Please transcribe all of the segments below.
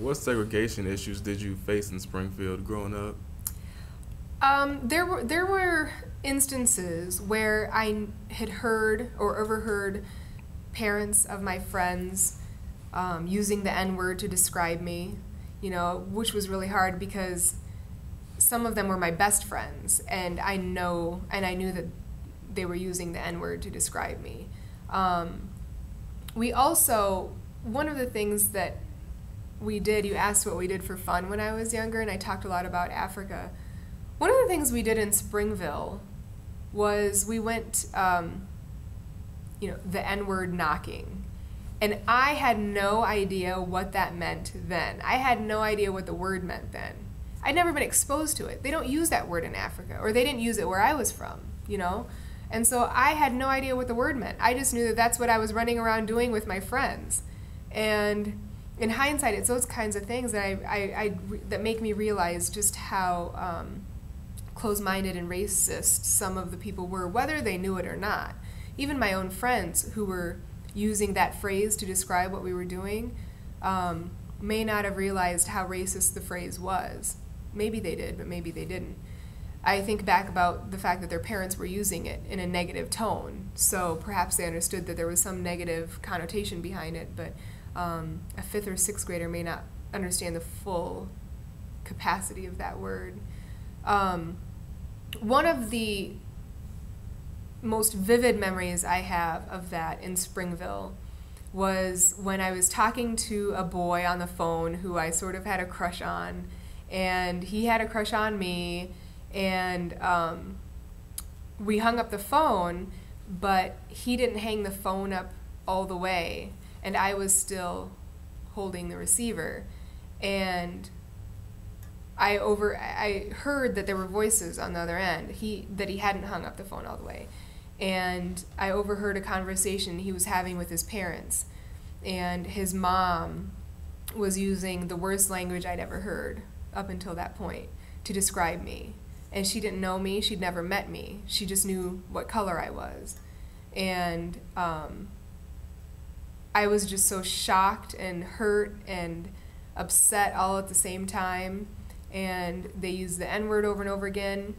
What segregation issues did you face in Springfield growing up? There were instances where I had heard or overheard parents of my friends using the N-word to describe me, which was really hard because some of them were my best friends, and I knew that they were using the N-word to describe me. We also, one of the things that we did, you asked what we did for fun when I was younger, and I talked a lot about Africa. One of the things we did in Springville was we went, the N-word knocking. And I had no idea what that meant then. I had no idea what the word meant then. I'd never been exposed to it. They don't use that word in Africa, or they didn't use it where I was from, And so I had no idea what the word meant. I just knew that that's what I was running around doing with my friends. And in hindsight, it's those kinds of things that that make me realize just how close-minded and racist some of the people were, whether they knew it or not. Even my own friends who were using that phrase to describe what we were doing may not have realized how racist the phrase was. Maybe they did, but maybe they didn't. I think back about the fact that their parents were using it in a negative tone, so perhaps they understood that there was some negative connotation behind it, but a 5th or 6th grader may not understand the full capacity of that word. One of the most vivid memories I have of that in Springville was when I was talking to a boy on the phone who I sort of had a crush on, and he had a crush on me, and we hung up the phone, but he didn't hang the phone up all the way, and I was still holding the receiver, and I heard that there were voices on the other end, that he hadn't hung up the phone all the way. And I overheard a conversation he was having with his parents, and his mom was using the worst language I'd ever heard up until that point to describe me. And she didn't know me, she'd never met me, she just knew what color I was. And I was just so shocked and hurt and upset all at the same time, and they used the N-word over and over again.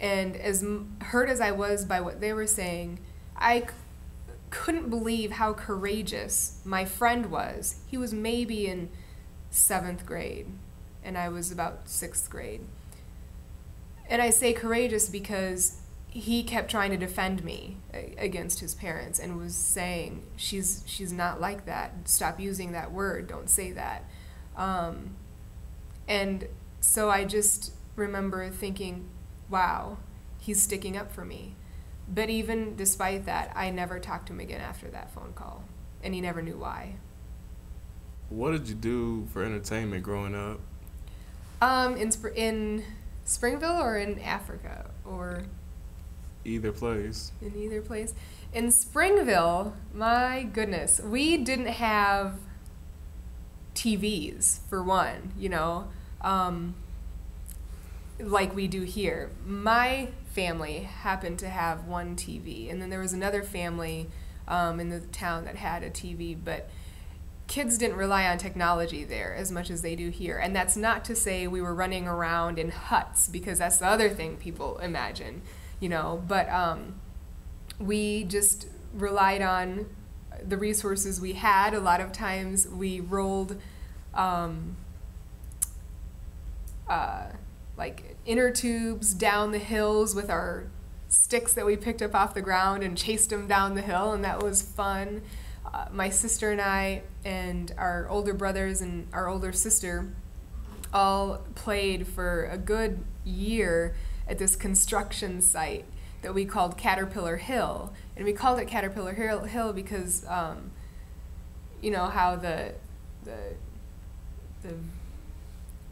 And as hurt as I was by what they were saying, I couldn't believe how courageous my friend was. He was maybe in 7th grade, and I was about 6th grade. And I say courageous because he kept trying to defend me against his parents and was saying, she's not like that. Stop using that word. Don't say that. And so I just remember thinking, wow, he's sticking up for me. But even despite that, I never talked to him again after that phone call, and he never knew why. What did you do for entertainment growing up? In Springville or in Africa, or Either place. in either place? In Springville, my goodness, we didn't have TVs, for one, like we do here. My family happened to have one TV, and then there was another family in the town that had a TV, but kids didn't rely on technology there as much as they do here. And that's not to say we were running around in huts, because that's the other thing people imagine, but we just relied on the resources we had. A lot of times we rolled like inner tubes down the hills with our sticks that we picked up off the ground and chased them down the hill, and that was fun. My sister and I and our older brothers and our older sister all played for a good year at this construction site that we called Caterpillar Hill. And we called it Caterpillar Hill because how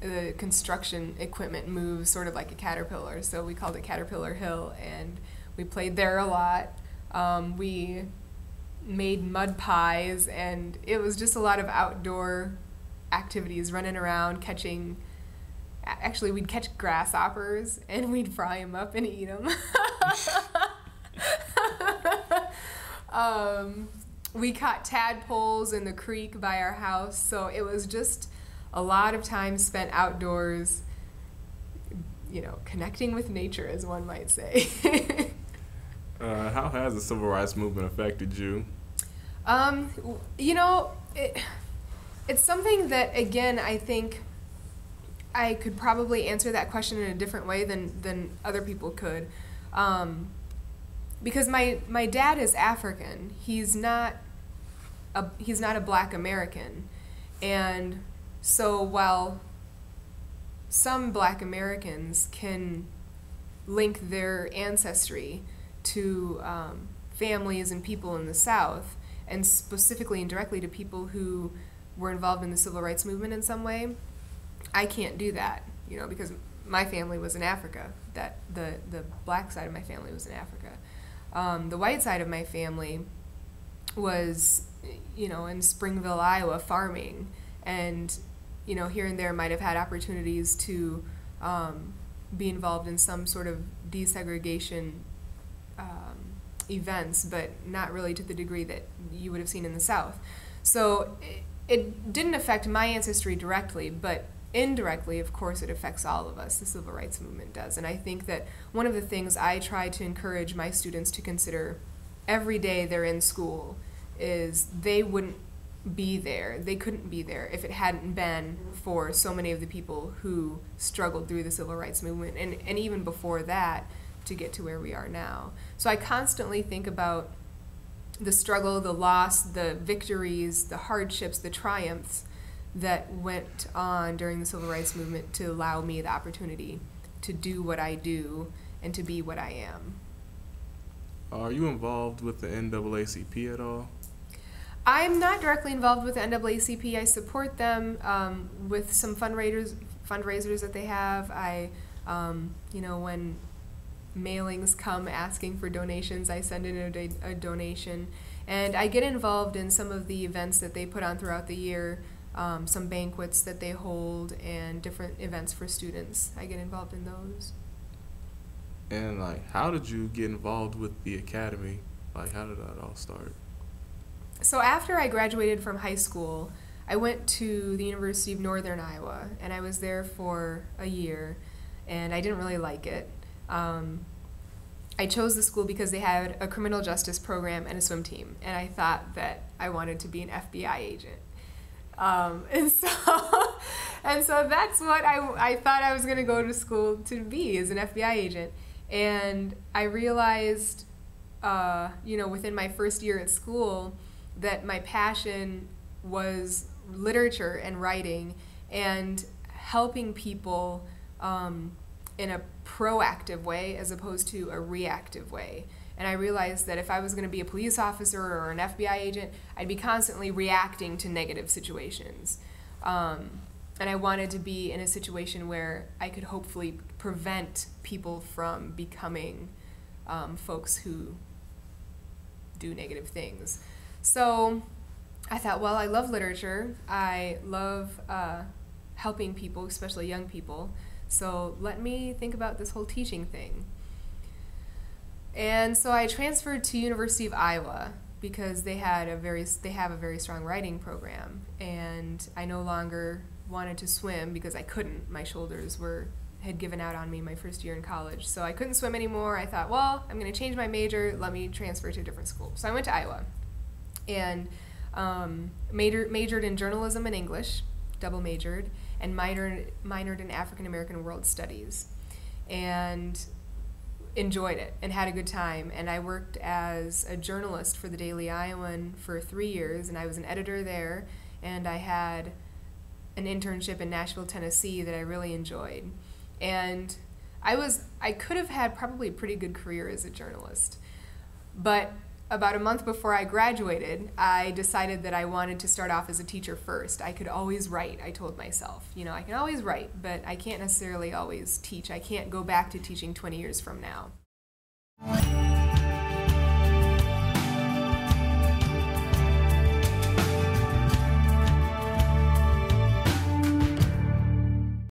the construction equipment moves sort of like a caterpillar, so we called it Caterpillar Hill, and we played there a lot. We made mud pies, and it was just a lot of outdoor activities, running around, catching, actually we'd catch grasshoppers and we'd fry them up and eat them. We caught tadpoles in the creek by our house, so it was just a lot of time spent outdoors, connecting with nature, as one might say. How has the civil rights movement affected you? It's something that, again, I think I could probably answer that question in a different way than other people could. Because my dad is African. He's not a black American. And so while some black Americans can link their ancestry to families and people in the South, and specifically and directly to people who were involved in the civil rights movement in some way, I can't do that, because my family was in Africa. That the black side of my family was in Africa. The white side of my family was, in Springville, Iowa, farming, and here and there might have had opportunities to be involved in some sort of desegregation events, but not really to the degree that you would have seen in the South. So it didn't affect my ancestry directly, but indirectly, of course, it affects all of us. The civil rights movement does. And I think that one of the things I try to encourage my students to consider every day they're in school is they wouldn't be there. They couldn't be there if it hadn't been for so many of the people who struggled through the civil rights movement, and even before that, to get to where we are now. So I constantly think about the struggle, the loss, the victories, the hardships, the triumphs that went on during the civil rights movement to allow me the opportunity to do what I do and to be what I am. Are you involved with the NAACP at all? I'm not directly involved with the NAACP. I support them with some fundraisers that they have. When mailings come asking for donations, I send in a donation. And I get involved in some of the events that they put on throughout the year, some banquets that they hold, and different events for students. I get involved in those. And how did you get involved with the academy? How did that all start? So after I graduated from high school, I went to the University of Northern Iowa, and I was there for a year, and I didn't really like it. I chose the school because they had a criminal justice program and a swim team, and I thought that I wanted to be an FBI agent. And so that's what I thought I was going to go to school to be, as an FBI agent. And I realized, within my first year at school, that my passion was literature and writing and helping people in a proactive way as opposed to a reactive way. And I realized that if I was going to be a police officer or an FBI agent, I'd be constantly reacting to negative situations. And I wanted to be in a situation where I could hopefully prevent people from becoming folks who do negative things. So I thought, well, I love literature. I love helping people, especially young people. So let me think about this whole teaching thing. And so I transferred to University of Iowa because they have a very strong writing program, and I no longer wanted to swim because I couldn't. My shoulders had given out on me my first year in college, so I couldn't swim anymore. I thought, well, I'm going to change my major. Let me transfer to a different school. So I went to Iowa, and majored in journalism and English, double majored, and minored in African American World Studies, and enjoyed it and had a good time. And I worked as a journalist for the Daily Iowan for 3 years, and I was an editor there, and I had an internship in Nashville, Tennessee that I really enjoyed. And I could have had probably a pretty good career as a journalist, but about a month before I graduated, I decided that I wanted to start off as a teacher first. I could always write, I told myself. I can always write, but I can't necessarily always teach. I can't go back to teaching 20 years from now.